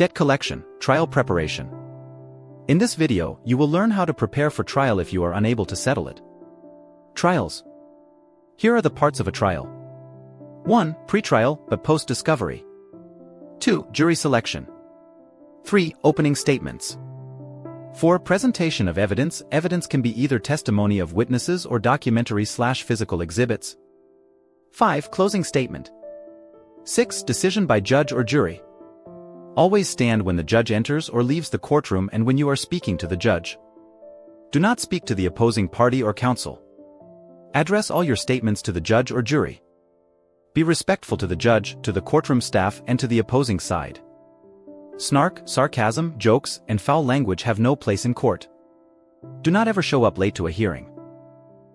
Debt collection, trial preparation. In this video, you will learn how to prepare for trial if you are unable to settle it. Trials. Here are the parts of a trial. 1. Pre-trial, but post-discovery. 2. Jury selection. 3. Opening statements. 4. Presentation of evidence. Evidence can be either testimony of witnesses or documentary/physical exhibits. 5. Closing statement. 6. Decision by judge or jury. Always stand when the judge enters or leaves the courtroom and when you are speaking to the judge. Do not speak to the opposing party or counsel. Address all your statements to the judge or jury. Be respectful to the judge, to the courtroom staff, and to the opposing side. Snark, sarcasm, jokes, and foul language have no place in court. Do not ever show up late to a hearing.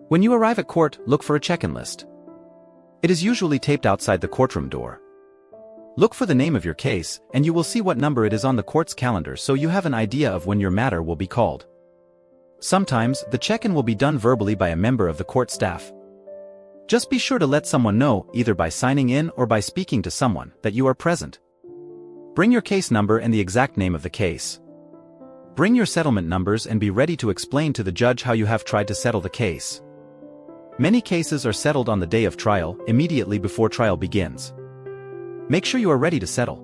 When you arrive at court, look for a check-in list. It is usually taped outside the courtroom door. Look for the name of your case, and you will see what number it is on the court's calendar so you have an idea of when your matter will be called. Sometimes, the check-in will be done verbally by a member of the court staff. Just be sure to let someone know, either by signing in or by speaking to someone, that you are present. Bring your case number and the exact name of the case. Bring your settlement numbers and be ready to explain to the judge how you have tried to settle the case. Many cases are settled on the day of trial, immediately before trial begins. Make sure you are ready to settle.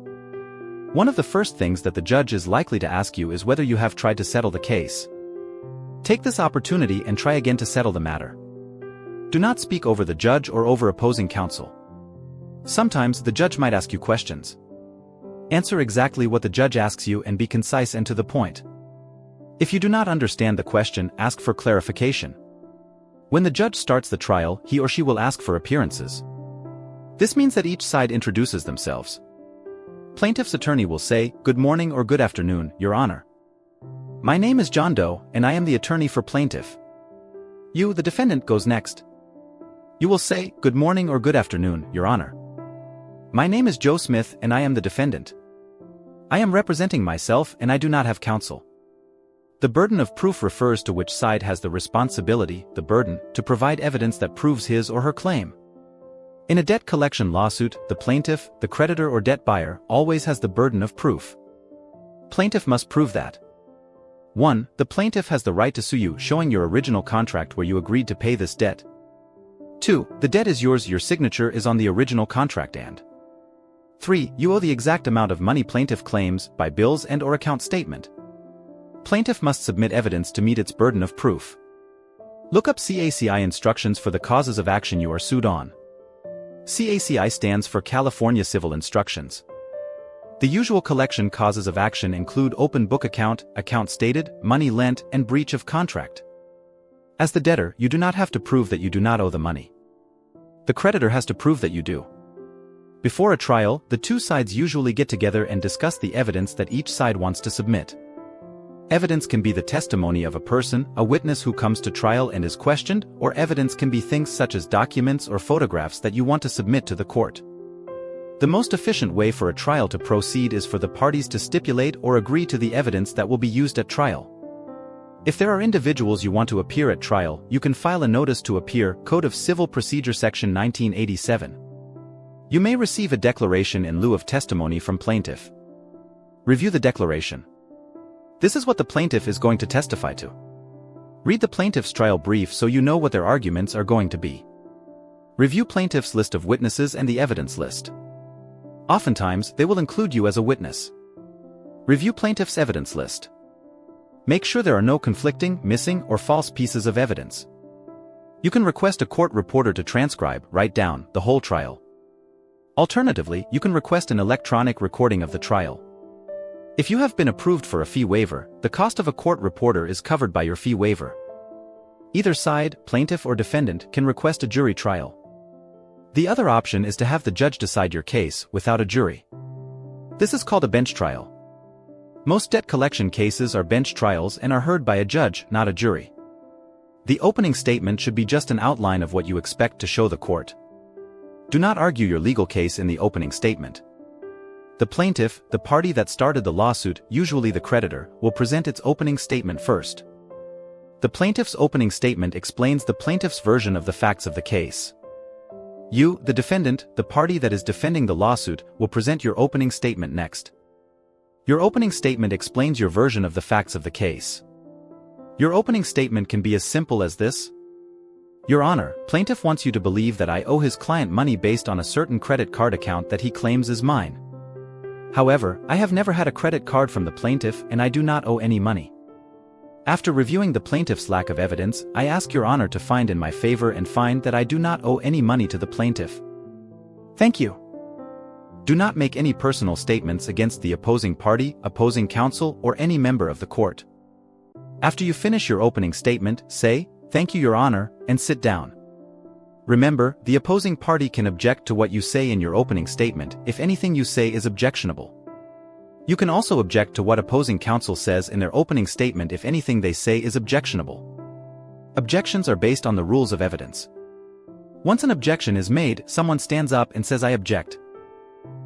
One of the first things that the judge is likely to ask you is whether you have tried to settle the case. Take this opportunity and try again to settle the matter. Do not speak over the judge or over opposing counsel. Sometimes the judge might ask you questions. Answer exactly what the judge asks you and be concise and to the point. If you do not understand the question, ask for clarification. When the judge starts the trial, he or she will ask for appearances. This means that each side introduces themselves. Plaintiff's attorney will say, "Good morning or good afternoon, Your Honor. My name is John Doe, and I am the attorney for plaintiff." You, the defendant, goes next. You will say, "Good morning or good afternoon, Your Honor. My name is Joe Smith, and I am the defendant. I am representing myself and I do not have counsel." The burden of proof refers to which side has the responsibility, the burden, to provide evidence that proves his or her claim. In a debt collection lawsuit, the plaintiff, the creditor or debt buyer, always has the burden of proof. Plaintiff must prove that 1. The plaintiff has the right to sue you, showing your original contract where you agreed to pay this debt. 2. The debt is yours, your signature is on the original contract, and 3. You owe the exact amount of money plaintiff claims, by bills and or account statement. Plaintiff must submit evidence to meet its burden of proof. Look up CACI instructions for the causes of action you are sued on. CACI stands for California Civil Instructions. The usual collection causes of action include open book account, account stated, money lent, and breach of contract. As the debtor, you do not have to prove that you do not owe the money. The creditor has to prove that you do. Before a trial, the two sides usually get together and discuss the evidence that each side wants to submit. Evidence can be the testimony of a person, a witness who comes to trial and is questioned, or evidence can be things such as documents or photographs that you want to submit to the court. The most efficient way for a trial to proceed is for the parties to stipulate or agree to the evidence that will be used at trial. If there are individuals you want to appear at trial, you can file a notice to appear, Code of Civil Procedure Section 1987. You may receive a declaration in lieu of testimony from plaintiff. Review the declaration. This is what the plaintiff is going to testify to. Read the plaintiff's trial brief so you know what their arguments are going to be. Review plaintiff's list of witnesses and the evidence list. Oftentimes, they will include you as a witness. Review plaintiff's evidence list. Make sure there are no conflicting, missing, or false pieces of evidence. You can request a court reporter to transcribe, write down, the whole trial. Alternatively, you can request an electronic recording of the trial. If you have been approved for a fee waiver, the cost of a court reporter is covered by your fee waiver. Either side, plaintiff or defendant, can request a jury trial. The other option is to have the judge decide your case, without a jury. This is called a bench trial. Most debt collection cases are bench trials and are heard by a judge, not a jury. The opening statement should be just an outline of what you expect to show the court. Do not argue your legal case in the opening statement. The plaintiff, the party that started the lawsuit, usually the creditor, will present its opening statement first. The plaintiff's opening statement explains the plaintiff's version of the facts of the case. You, the defendant, the party that is defending the lawsuit, will present your opening statement next. Your opening statement explains your version of the facts of the case. Your opening statement can be as simple as this. Your Honor, plaintiff wants you to believe that I owe his client money based on a certain credit card account that he claims is mine. However, I have never had a credit card from the plaintiff and I do not owe any money. After reviewing the plaintiff's lack of evidence, I ask Your Honor to find in my favor and find that I do not owe any money to the plaintiff. Thank you. Do not make any personal statements against the opposing party, opposing counsel, or any member of the court. After you finish your opening statement, say, "Thank you, Your Honor," and sit down. Remember, the opposing party can object to what you say in your opening statement if anything you say is objectionable. You can also object to what opposing counsel says in their opening statement if anything they say is objectionable. Objections are based on the rules of evidence. Once an objection is made, someone stands up and says, "I object."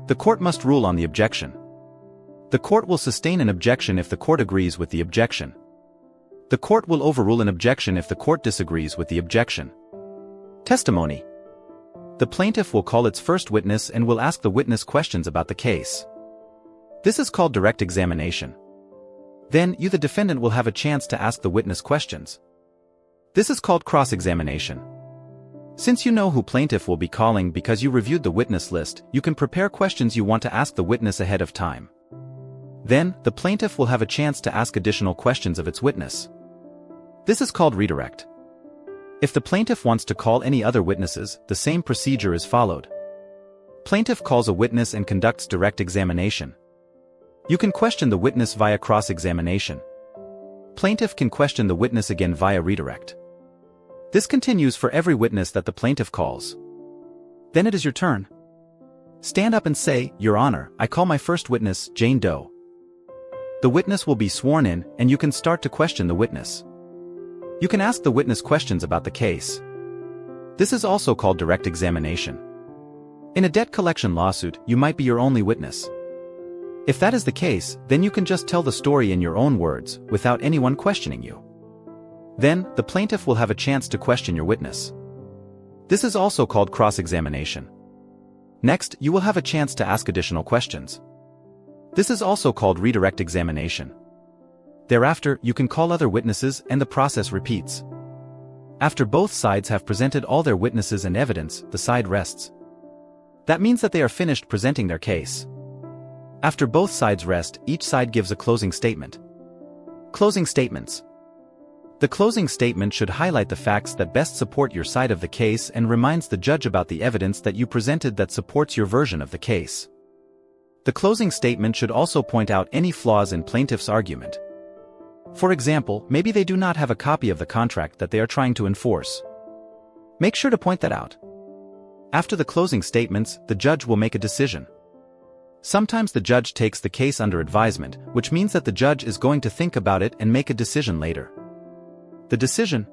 The court must rule on the objection. The court will sustain an objection if the court agrees with the objection. The court will overrule an objection if the court disagrees with the objection. Testimony. The plaintiff will call its first witness and will ask the witness questions about the case. This is called direct examination. Then, you the defendant will have a chance to ask the witness questions. This is called cross-examination. Since you know who plaintiff will be calling because you reviewed the witness list, you can prepare questions you want to ask the witness ahead of time. Then, the plaintiff will have a chance to ask additional questions of its witness. This is called redirect. If the plaintiff wants to call any other witnesses, the same procedure is followed. Plaintiff calls a witness and conducts direct examination. You can question the witness via cross-examination. Plaintiff can question the witness again via redirect. This continues for every witness that the plaintiff calls. Then it is your turn. Stand up and say, "Your Honor, I call my first witness, Jane Doe." The witness will be sworn in, and you can start to question the witness. You can ask the witness questions about the case. This is also called direct examination. In a debt collection lawsuit, you might be your only witness. If that is the case, then you can just tell the story in your own words, without anyone questioning you. Then, the plaintiff will have a chance to question your witness. This is also called cross-examination. Next, you will have a chance to ask additional questions. This is also called redirect examination. Thereafter, you can call other witnesses and the process repeats. After both sides have presented all their witnesses and evidence, the side rests. That means that they are finished presenting their case. After both sides rest, each side gives a closing statement. Closing statements. The closing statement should highlight the facts that best support your side of the case and reminds the judge about the evidence that you presented that supports your version of the case. The closing statement should also point out any flaws in plaintiff's argument. For example, maybe they do not have a copy of the contract that they are trying to enforce. Make sure to point that out. After the closing statements, the judge will make a decision. Sometimes the judge takes the case under advisement, which means that the judge is going to think about it and make a decision later. The decision.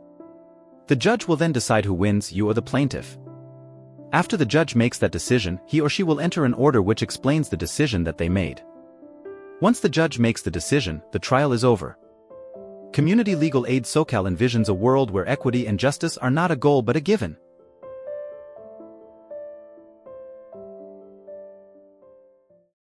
The judge will then decide who wins, you or the plaintiff. After the judge makes that decision, he or she will enter an order which explains the decision that they made. Once the judge makes the decision, the trial is over. Community Legal Aid SoCal envisions a world where equity and justice are not a goal but a given.